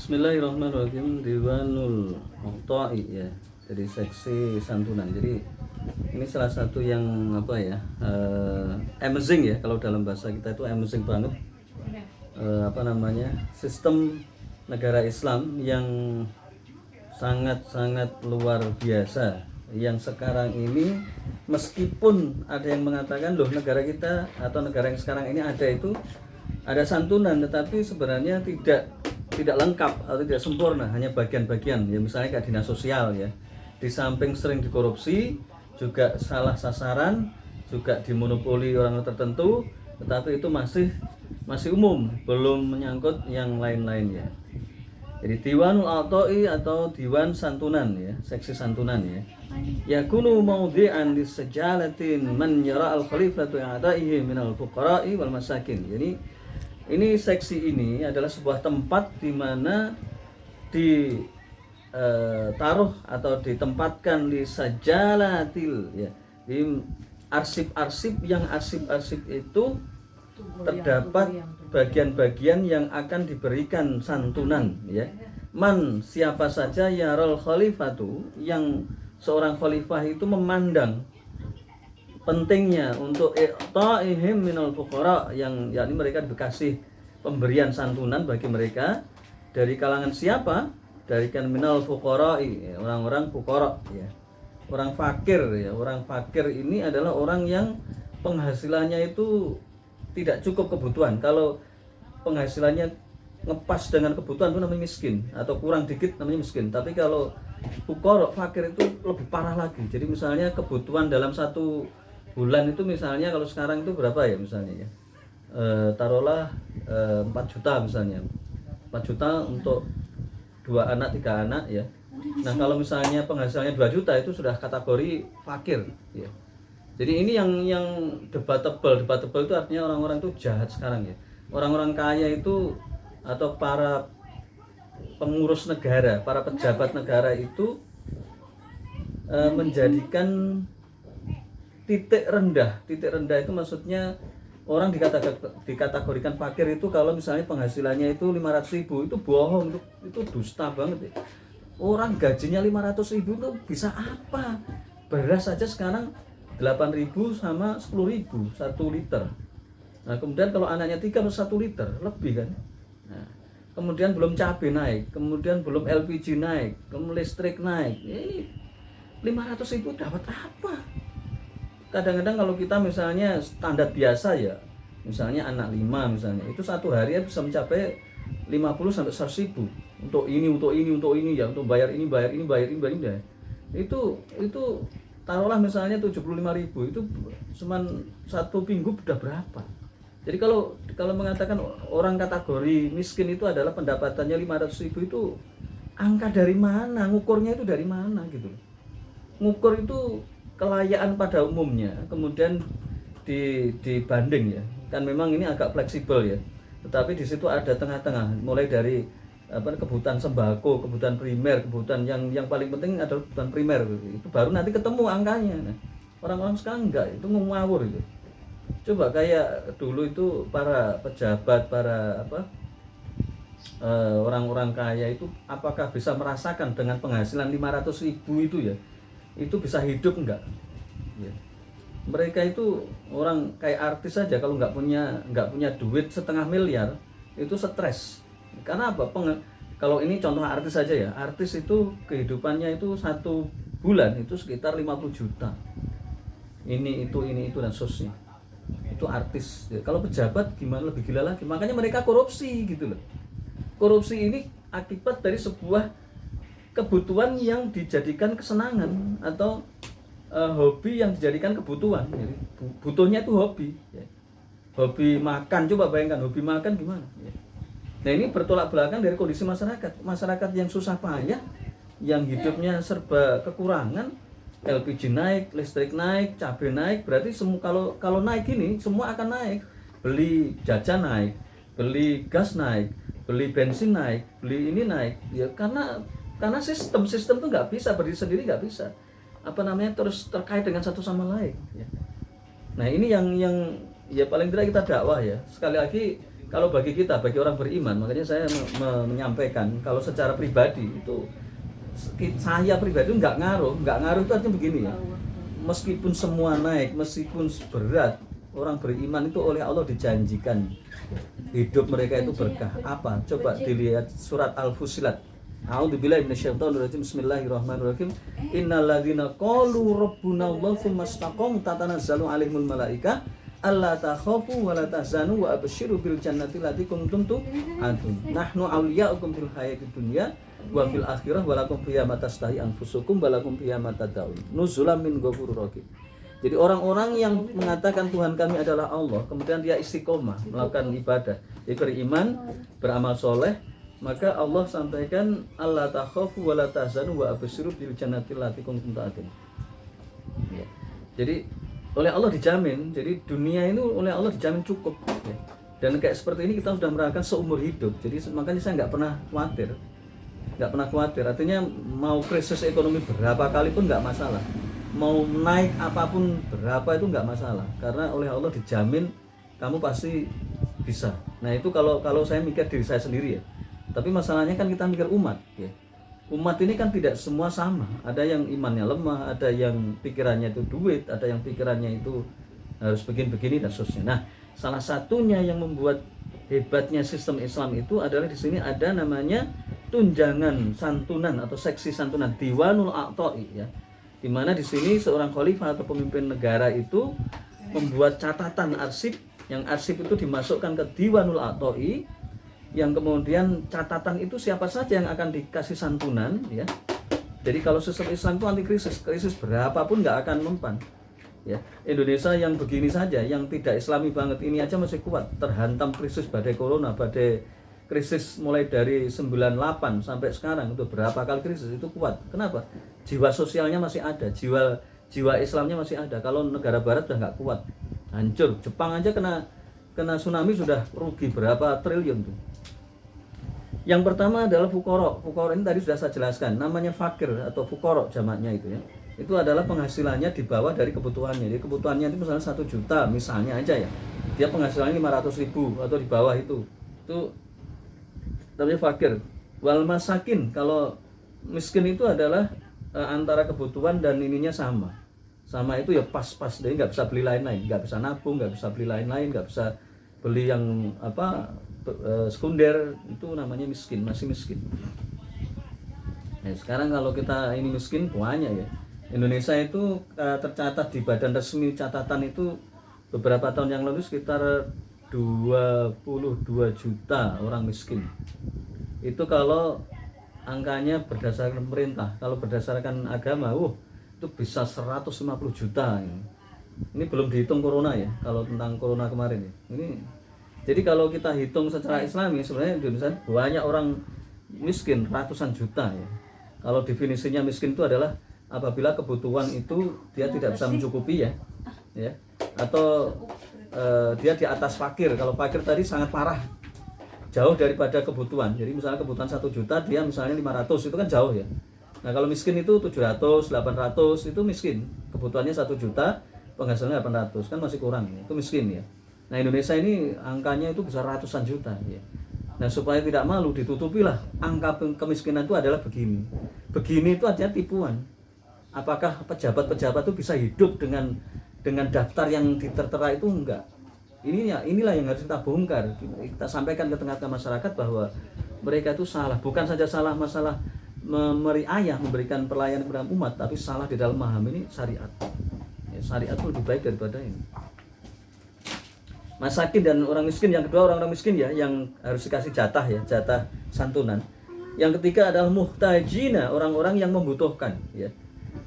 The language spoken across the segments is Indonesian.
Bismillahirrahmanirrahim. Diwanul Muqta'i ya. Jadi seksi santunan. Jadi ini salah satu yang amazing ya, kalau dalam bahasa kita itu amazing banget. Sistem negara Islam yang sangat-sangat luar biasa yang sekarang ini, meskipun ada yang mengatakan loh negara kita atau negara yang sekarang ini ada santunan, tetapi sebenarnya tidak lengkap atau tidak sempurna, hanya bagian-bagian ya. Misalnya kayak dinas sosial ya, di samping sering dikorupsi, juga salah sasaran, juga dimonopoli orang tertentu, tetapi itu masih umum, belum menyangkut yang lain-lain ya. Jadi Diwanul A'tha'i atau Diwan Santunan ya, seksi santunan ya. Yakunu mawdi'an lisajalatin man yara al-khalifatu a'da'ihi minal fuqara'i wal masakin. Jadi ini seksi ini adalah sebuah tempat di mana ditaruh atau ditempatkan di sajalatil ya, di arsip-arsip yang arsip-arsip itu terdapat bagian-bagian yang akan diberikan santunan ya. Man, siapa saja yarul khalifatu, yang seorang khalifah itu memandang pentingnya untuk i'ta'ihim minal fuqara, yang yakni mereka dikasih pemberian santunan bagi mereka dari kalangan siapa? Dari kan minal fuqara'i, orang-orang fuqara ya. Orang fakir ya. Orang fakir ini adalah orang yang penghasilannya itu tidak cukup kebutuhan. Kalau penghasilannya ngepas dengan kebutuhan itu namanya miskin, atau kurang dikit namanya miskin. Tapi kalau fuqara, fakir, itu lebih parah lagi. Jadi misalnya kebutuhan dalam satu bulan itu, misalnya kalau sekarang itu berapa ya misalnya ya, taruhlah 4 juta misalnya, 4 juta untuk 2 anak 3 anak ya. Nah kalau misalnya penghasilannya 2 juta itu sudah kategori fakir ya. Jadi ini yang debatable itu artinya orang-orang itu jahat sekarang ya. Orang-orang kaya itu atau para pengurus negara, para pejabat negara itu menjadikan titik rendah itu maksudnya orang dikategorikan fakir itu kalau misalnya penghasilannya itu 500.000, itu bohong, itu dusta banget ya. Orang gajinya 500.000 itu bisa apa? Beras saja sekarang 8.000 sama 10.000 1 liter. Nah kemudian kalau anaknya 3 1 liter lebih kan. Nah, kemudian belum cabai naik, kemudian belum LPG naik, kemudian listrik naik. Ini 500.000 dapat apa? Kadang-kadang kalau kita misalnya standar biasa ya, misalnya anak 5 misalnya, itu satu hari ya bisa mencapai 50 sampai 100.000 untuk ini ya, untuk bayar ini ya. Itu taruhlah misalnya 75.000, itu cuman 1 minggu udah berapa. Jadi kalau mengatakan orang kategori miskin itu adalah pendapatannya 500.000, itu angka dari mana, ngukurnya itu dari mana gitu. Ngukur itu kelayaan pada umumnya, kemudian dibanding ya. Kan memang ini agak fleksibel ya. Tetapi di situ ada tengah-tengah, mulai dari kebutuhan sembako, kebutuhan primer, kebutuhan yang paling penting adalah kebutuhan primer. Itu baru nanti ketemu angkanya. Nah, orang-orang sekarang enggak, itu ngawur itu. Coba kayak dulu itu para pejabat, para orang-orang kaya itu apakah bisa merasakan dengan penghasilan 500.000 itu ya, itu bisa hidup enggak ya. Mereka itu orang kayak artis saja kalau nggak punya duit 1,5 miliar itu stres. Karena apa? Kalau ini contoh artis saja ya, artis itu kehidupannya itu 1 bulan itu sekitar 50 juta. Ini itu dan sosnya. Itu artis. Kalau pejabat gimana, lebih gila lagi. Makanya mereka korupsi gitu loh. Korupsi ini akibat dari sebuah kebutuhan yang dijadikan kesenangan atau hobi yang dijadikan kebutuhan. Jadi, butuhnya itu hobi ya. Hobi makan, coba bayangkan hobi makan gimana ya. Nah ini bertolak belakang dari kondisi masyarakat yang susah payah, yang hidupnya serba kekurangan. LPG naik, listrik naik, cabai naik, berarti semua kalau naik ini semua akan naik. Beli jajan naik, beli gas naik, beli bensin naik, beli ini naik ya, karena sistem itu nggak bisa berdiri sendiri, nggak bisa terus terkait dengan satu sama lain ya. Nah ini yang ya paling tidak kita dakwah ya, sekali lagi kalau bagi kita, bagi orang beriman, makanya saya menyampaikan kalau secara pribadi itu saya pribadi nggak ngaruh itu artinya begini ya. Meskipun semua naik, meskipun berat, orang beriman itu oleh Allah dijanjikan hidup mereka itu berkah. Apa? Coba dilihat surat Al-Fussilat. A'udzubillahi minasyaitonirrajim. Bismillahirrahmanirrahim. Innalladzina qalu rabbuna Allah tsumma istaqamu tatanazzalu 'alaihimul malaika alla takhafu wa la tahzanu wa absyiru bil jannati allati kuntum tu'adun. Nahnu awliya'ukum fil hayatid dunya wa fil akhirah wa lakum fiha ma tastahi anfusukum wa lakum fiha ma tad'un. Nuzulan min ghafurir rahim. Jadi orang-orang yang mengatakan Tuhan kami adalah Allah, kemudian dia istiqomah melakukan ibadah, dia beriman, beramal soleh, maka Allah sampaikan alla takhafu wa la tahzanu wa absyiru bil jannati allati kuntum tu'adun. Ya. Jadi oleh Allah dijamin, jadi dunia itu oleh Allah dijamin cukup ya. Dan kayak seperti ini kita sudah merasakan seumur hidup, jadi makanya saya nggak pernah khawatir, artinya mau krisis ekonomi berapa kali pun nggak masalah, mau naik apapun berapa itu nggak masalah, karena oleh Allah dijamin kamu pasti bisa. Nah itu kalau saya mikir diri saya sendiri ya, tapi masalahnya kan kita mikir umat ya. Umat ini kan tidak semua sama. Ada yang imannya lemah, ada yang pikirannya itu duit, ada yang pikirannya itu harus begini dan seterusnya. Nah, salah satunya yang membuat hebatnya sistem Islam itu adalah di sini ada namanya tunjangan santunan atau seksi santunan Diwanul A'tha'i ya. Di mana di sini seorang khalifah atau pemimpin negara itu membuat catatan arsip, yang arsip itu dimasukkan ke Diwanul A'tha'i, yang kemudian catatan itu siapa saja yang akan dikasih santunan ya. Jadi kalau sistem Islam itu anti krisis berapapun nggak akan mempan ya. Indonesia yang begini saja, yang tidak Islami banget ini aja masih kuat terhantam krisis badai corona, badai krisis mulai dari 98 sampai sekarang itu berapa kali krisis itu kuat. Kenapa? Jiwa sosialnya masih ada, jiwa Islamnya masih ada. Kalau negara barat udah nggak kuat, hancur. Jepang aja kena tsunami sudah rugi berapa triliun tuh. Yang pertama adalah fukoro. Fukoro ini tadi sudah saya jelaskan, namanya fakir atau fukoro jamaknya itu ya. Itu adalah penghasilannya di bawah dari kebutuhannya. Jadi kebutuhannya itu misalnya 1 juta misalnya aja ya. Dia penghasilannya 500.000 atau di bawah itu. Itu namanya fakir. Wal masakin, kalau miskin itu adalah antara kebutuhan dan ininya sama. Sama itu ya pas-pas, dia nggak bisa beli lain-lain, nggak bisa nabung, nggak bisa beli lain-lain, nggak bisa beli yang sekunder, itu namanya miskin, masih miskin. Nah, sekarang kalau kita ini miskin banyak ya. Indonesia itu tercatat di badan resmi catatan itu beberapa tahun yang lalu sekitar 22 juta orang miskin. Itu kalau angkanya berdasarkan pemerintah. Kalau berdasarkan agama, itu bisa 150 juta. Ini belum dihitung corona ya, kalau tentang corona kemarin ya. Jadi kalau kita hitung secara Islami, sebenarnya di Indonesia banyak orang miskin, ratusan juta ya. Kalau definisinya miskin itu adalah apabila kebutuhan itu dia tidak bisa mencukupi ya. Atau dia di atas fakir. Kalau fakir tadi sangat parah, jauh daripada kebutuhan. Jadi misalnya kebutuhan 1 juta, dia misalnya 500, itu kan jauh ya. Nah kalau miskin itu 700, 800, itu miskin. Kebutuhannya 1 juta, penghasilannya 800, kan masih kurang ya. Itu miskin ya. Nah Indonesia ini angkanya itu bisa ratusan juta ya. Nah supaya tidak malu, ditutupilah angka kemiskinan itu adalah begini. Begini itu artinya tipuan. Apakah pejabat-pejabat itu bisa hidup dengan daftar yang ditertera itu? Enggak. Inilah yang harus kita bongkar. Kita sampaikan ke tengah-tengah masyarakat bahwa mereka itu salah. Bukan saja salah masalah meriayah memberikan pelayanan kepada umat, tapi salah di dalam memahami syariat. Ya, syariat itu lebih baik daripada ini. Masakin dan orang miskin, yang kedua orang miskin ya, yang harus dikasih jatah ya, jatah santunan. Yang ketiga adalah muhtajina, orang-orang yang membutuhkan ya.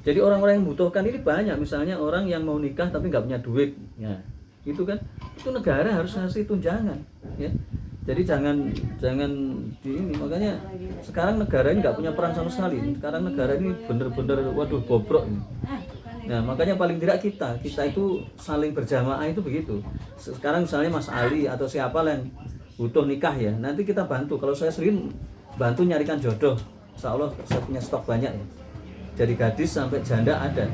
Jadi orang-orang yang membutuhkan ini banyak, misalnya orang yang mau nikah tapi nggak punya duit ya. Itu kan, itu negara harus ngasih tunjangan ya. Jadi jangan di ini, makanya sekarang negara ini nggak punya peran sama sekali. Sekarang negara ini bener-bener waduh bobrok ini. Nah makanya paling tidak kita itu saling berjamaah itu begitu. Sekarang misalnya Mas Ali atau siapa yang butuh nikah ya, nanti kita bantu. Kalau saya sering bantu nyarikan jodoh, insya Allah saya punya stok banyak ya. Dari gadis sampai janda ada.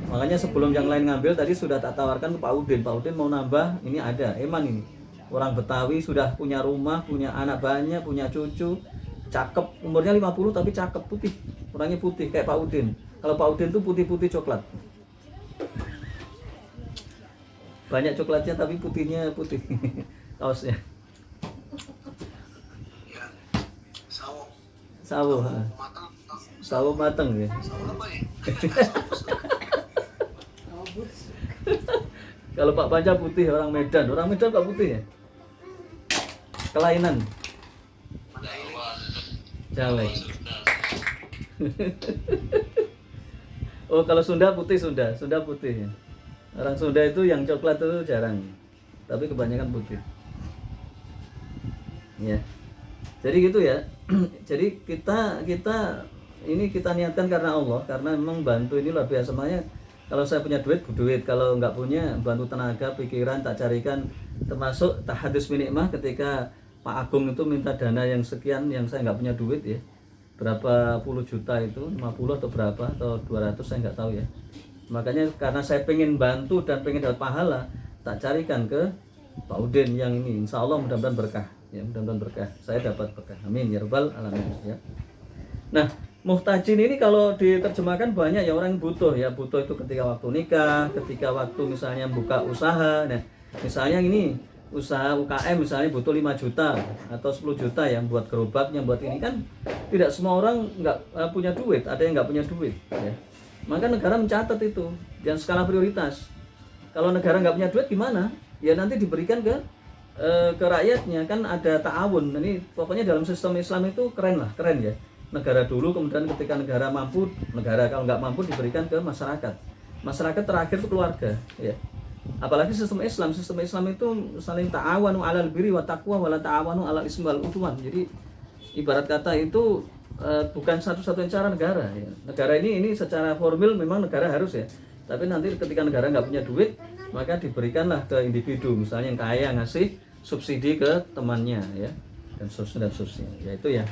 Makanya sebelum yang lain ngambil tadi sudah tak tawarkan ke Pak Udin. Pak Udin mau nambah, ini ada, Eman ini. orang Betawi sudah punya rumah, punya anak banyak, punya cucu, cakep, umurnya 50 tapi cakep, putih, orangnya putih kayak Pak Udin. Kalau Pak Udin tuh putih-putih coklat, banyak coklatnya tapi putihnya putih kaosnya. Sawo, sawo mateng ya. Kalau Pak Panca putih, orang Medan Pak putih ya. Kelainan. Jalek. Oh, kalau Sunda putih, Sunda putih ya. Orang Sunda itu yang coklat itu jarang, tapi kebanyakan putih. Ya. Jadi gitu ya. Jadi kita ini kita niatkan karena Allah, karena memang bantu ini luar biasa. Makanya kalau saya punya duit, kalau nggak punya bantu tenaga, pikiran, tak carikan. Termasuk tahadus minikmah ketika Pak Agung itu minta dana yang sekian, yang saya nggak punya duit ya, berapa puluh juta itu, 50 atau berapa atau 200 saya nggak tahu ya. Makanya karena saya pengen bantu dan pengen dapat pahala, tak carikan ke Pak Udin yang ini. Insya Allah mudah-mudahan berkah ya, mudah-mudahan berkah, saya dapat berkah, amin ya rabbal alamin ya. Nah, muhtajin ini kalau diterjemahkan banyak ya, orang yang butuh ya, butuh itu ketika waktu nikah, ketika waktu misalnya buka usaha. Nah, misalnya ini usaha UKM misalnya butuh 5 juta atau 10 juta yang buat gerobaknya, buat ini kan tidak semua orang nggak punya duit, ada yang nggak punya duit ya. Maka negara mencatat itu dan skala prioritas. Kalau negara nggak punya duit gimana? Ya nanti diberikan ke rakyatnya, kan ada ta'awun. Ini pokoknya dalam sistem Islam itu keren ya. Negara dulu, kemudian ketika negara mampu, kalau nggak mampu diberikan ke masyarakat. Masyarakat terakhir itu keluarga ya. Apalagi sistem Islam itu saling ta'awanu 'alal birri wa taqwa wa la ta'awanu 'alal ismi wal udwan. Jadi ibarat kata itu bukan satu-satunya cara negara ya. Negara ini secara formil memang negara harus ya. Tapi nanti ketika negara nggak punya duit, maka diberikanlah ke individu, misalnya yang kaya ngasih subsidi ke temannya ya, dan seterusnya. Ya itu ya.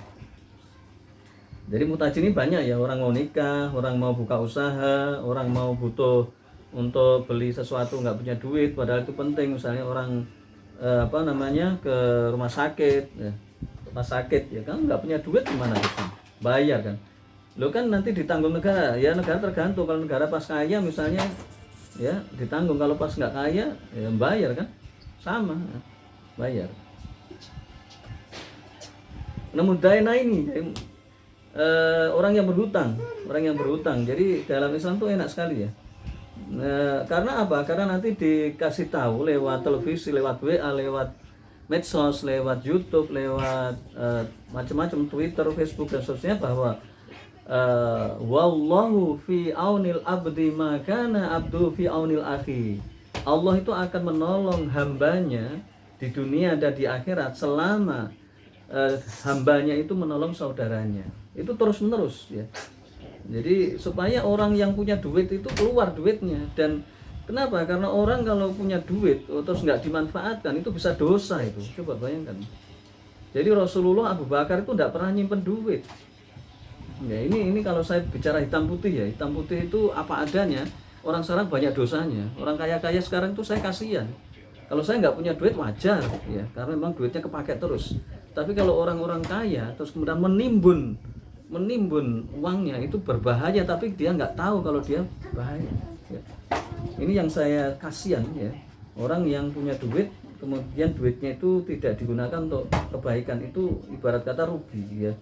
Jadi muhtajin ini banyak ya, orang mau nikah, orang mau buka usaha, orang mau butuh untuk beli sesuatu nggak punya duit, padahal itu penting. Misalnya orang ke rumah sakit ya. Rumah sakit ya kan nggak punya duit gimana gitu, bayar kan, lo kan nanti ditanggung negara ya. Negara tergantung, kalau negara pas kaya misalnya ya ditanggung, kalau pas nggak kaya ya bayar kan, sama ya, bayar. Namun dana ini orang yang berhutang, jadi dalam Islam tuh enak sekali ya. Karena apa? Karena nanti dikasih tahu lewat televisi, lewat WA, lewat medsos, lewat YouTube, lewat macam-macam, Twitter, Facebook dan seterusnya, bahwa wallahu fi aunil abdi makana abdu fi aunil akhi. Allah itu akan menolong hambanya di dunia dan di akhirat selama hambanya itu menolong saudaranya. Itu terus menerus ya. Jadi supaya orang yang punya duit itu keluar duitnya. Dan kenapa? Karena orang kalau punya duit terus nggak dimanfaatkan itu bisa dosa itu. Coba bayangkan. Jadi Rasulullah, Abu Bakar itu nggak pernah nyimpen duit. Ya ini kalau saya bicara hitam putih ya, hitam putih itu apa adanya. Orang sekarang banyak dosanya. Orang kaya-kaya sekarang itu saya kasihan. Kalau saya nggak punya duit wajar ya, karena memang duitnya kepakai terus. Tapi kalau orang-orang kaya terus kemudian menimbun uangnya, itu berbahaya, tapi dia nggak tahu kalau dia bahaya ya. Ini yang saya kasihan ya, orang yang punya duit kemudian duitnya itu tidak digunakan untuk kebaikan, itu ibarat kata rugi ya.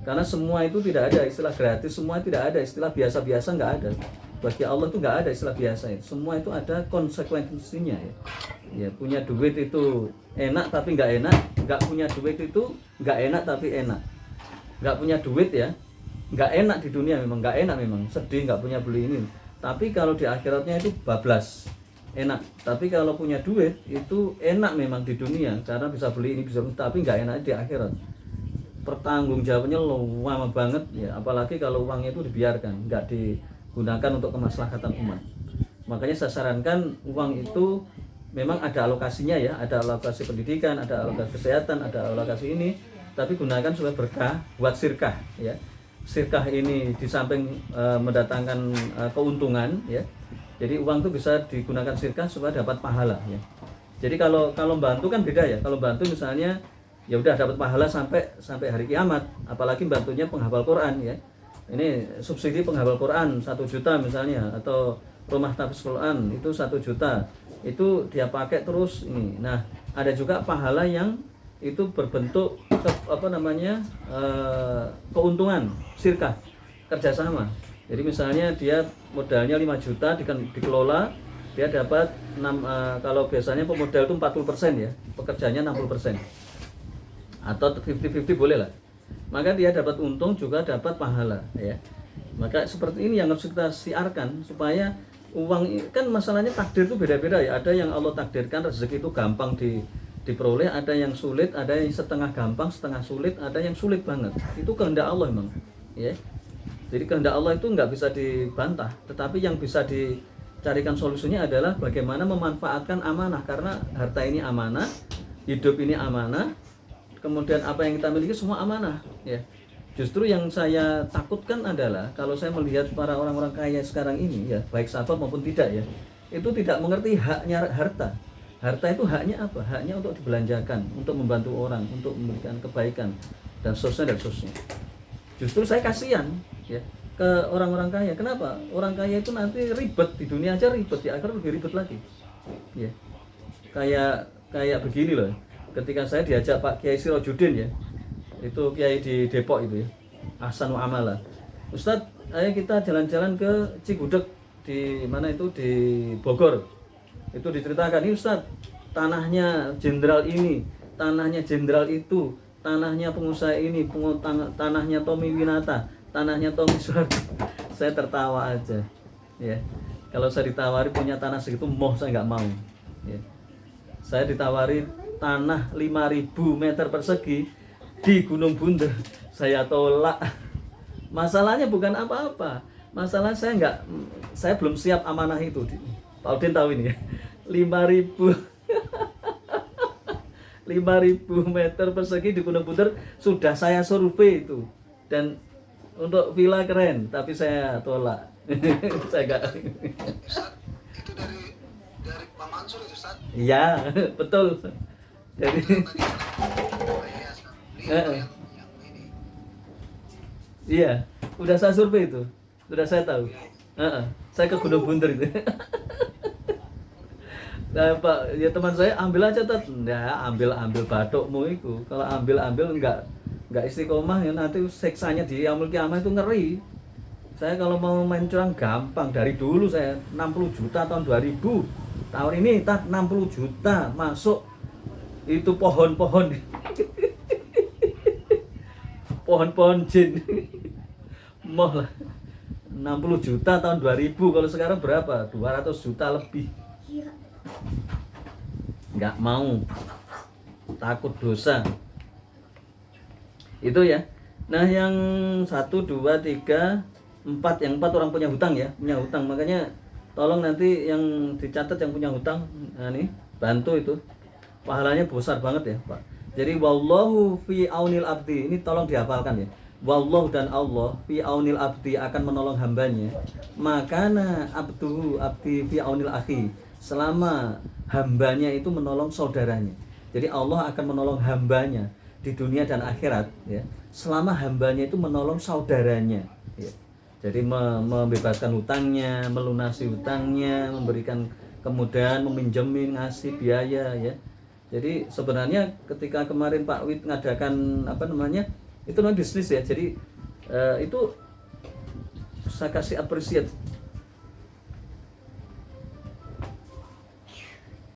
Karena semua itu tidak ada istilah gratis, semua tidak ada istilah biasa-biasa, nggak ada. Bagi Allah itu nggak ada istilah biasa itu. Semua itu ada konsekuensinya ya. Ya, punya duit itu enak tapi nggak enak, nggak punya duit itu nggak enak tapi enak. Nggak punya duit ya, nggak enak di dunia, memang nggak enak, memang sedih nggak punya beli ini. Tapi kalau di akhiratnya itu bablas, enak. Tapi kalau punya duit itu enak memang di dunia, karena bisa beli ini bisa, tapi nggak enak di akhirat. Pertanggungjawabannya lama banget ya, apalagi kalau uangnya itu dibiarkan, nggak digunakan untuk kemaslahatan umat. Makanya saya sarankan uang itu memang ada alokasinya ya, ada alokasi pendidikan, ada alokasi kesehatan, ada alokasi ini, tapi gunakan supaya berkah buat sirkah ya. Sirkah ini di samping mendatangkan keuntungan ya, jadi uang itu bisa digunakan sirkah supaya dapat pahala ya. Jadi kalau bantu kan beda ya. Kalau bantu misalnya ya udah dapat pahala sampai hari kiamat, apalagi bantunya penghafal Quran ya. Ini subsidi penghafal Quran 1 juta misalnya, atau rumah tahfiz Quran itu 1 juta. Itu dia pakai terus ini. Nah, ada juga pahala yang itu berbentuk keuntungan sirkah, kerjasama. Jadi misalnya dia modalnya 5 juta dikelola, dia dapat kalau biasanya pemodal itu 40% ya, pekerjanya 60%. Atau 50-50 boleh lah. Maka dia dapat untung juga dapat pahala ya. Maka seperti ini yang harus kita siarkan, supaya uang kan masalahnya takdir itu beda-beda ya. Ada yang Allah takdirkan rezeki itu gampang diperoleh, ada yang sulit, ada yang setengah gampang, setengah sulit, ada yang sulit banget. Itu kehendak Allah memang ya. Jadi kehendak Allah itu nggak bisa dibantah, tetapi yang bisa dicarikan solusinya adalah bagaimana memanfaatkan amanah, karena harta ini amanah, hidup ini amanah, kemudian apa yang kita miliki semua amanah ya. Justru yang saya takutkan adalah kalau saya melihat para orang-orang kaya sekarang ini ya, baik sahabat maupun tidak ya, itu tidak mengerti haknya harta. Harta itu haknya apa? Haknya untuk dibelanjakan, untuk membantu orang, untuk memberikan kebaikan dan seterusnya. Justru saya kasihan ya ke orang-orang kaya. Kenapa? Orang kaya itu nanti ribet di dunia aja ribet, di akhirat lebih ribet lagi. Ya. Kayak begini loh. Ketika saya diajak Pak Kiai Sirojudin ya, itu kiai di Depok itu ya, Ahsanul Amala, Ustadz, ayo kita jalan-jalan ke Cigudeg, di mana itu, di Bogor. Itu diceritakan, ini Ustadz, tanahnya jenderal ini, tanahnya jenderal itu, tanahnya pengusaha ini, tanahnya Tommy Winata, tanahnya Tommy Suharto. Saya tertawa aja ya. Kalau saya ditawari punya tanah segitu, saya nggak mau ya. Saya ditawari tanah 5.000 meter persegi di Gunung Bunder, saya tolak. Masalahnya bukan apa-apa, masalah saya belum siap amanah itu. Pak Udin tahu ini ya, 5.000 meter persegi di Gunung Bunder sudah saya survei itu, dan untuk villa keren, tapi saya tolak. Saya enggak. Itu dari Pak Mansur itu, Ustaz? Iya, betul. Jadi iya, udah saya survei itu, sudah saya tahu. Saya ke Gunung Bunder itu. Nah, Pak, ya teman saya ambil aja tat. Ya, ambil batukmu itu. Kalau ambil enggak istiqomah ya nanti seksanya di yaumul kiamah itu ngeri. Saya kalau mau main curang gampang, dari dulu saya 60 juta tahun 2000. Tahun ini tat 60 juta masuk itu pohon-pohon. Pohon-pohon jin. Moh lah. 60 juta tahun 2000, kalau sekarang berapa? 200 juta lebih. Nggak mau, takut dosa. Itu ya. Nah, yang 1, 2, 3, 4, yang 4 orang punya hutang ya, punya hutang. Makanya tolong nanti yang dicatat yang punya hutang, nah nih, bantu itu. Pahalanya besar banget ya, Pak. Jadi wallahu fi aunil abdi, ini tolong dihafalkan ya. Wallahu, dan Allah fi aunil abdi akan menolong hambanya. Makana abdi fi aunil akhi, selama hambanya itu menolong saudaranya. Jadi Allah akan menolong hambanya di dunia dan akhirat ya, selama hambanya itu menolong saudaranya ya. Jadi membebaskan hutangnya, melunasi hutangnya, memberikan kemudahan, meminjemin, ngasih biaya ya. Jadi sebenarnya ketika kemarin Pak Wid ngadakan itu namanya bisnis ya. Jadi itu saya kasih appreciate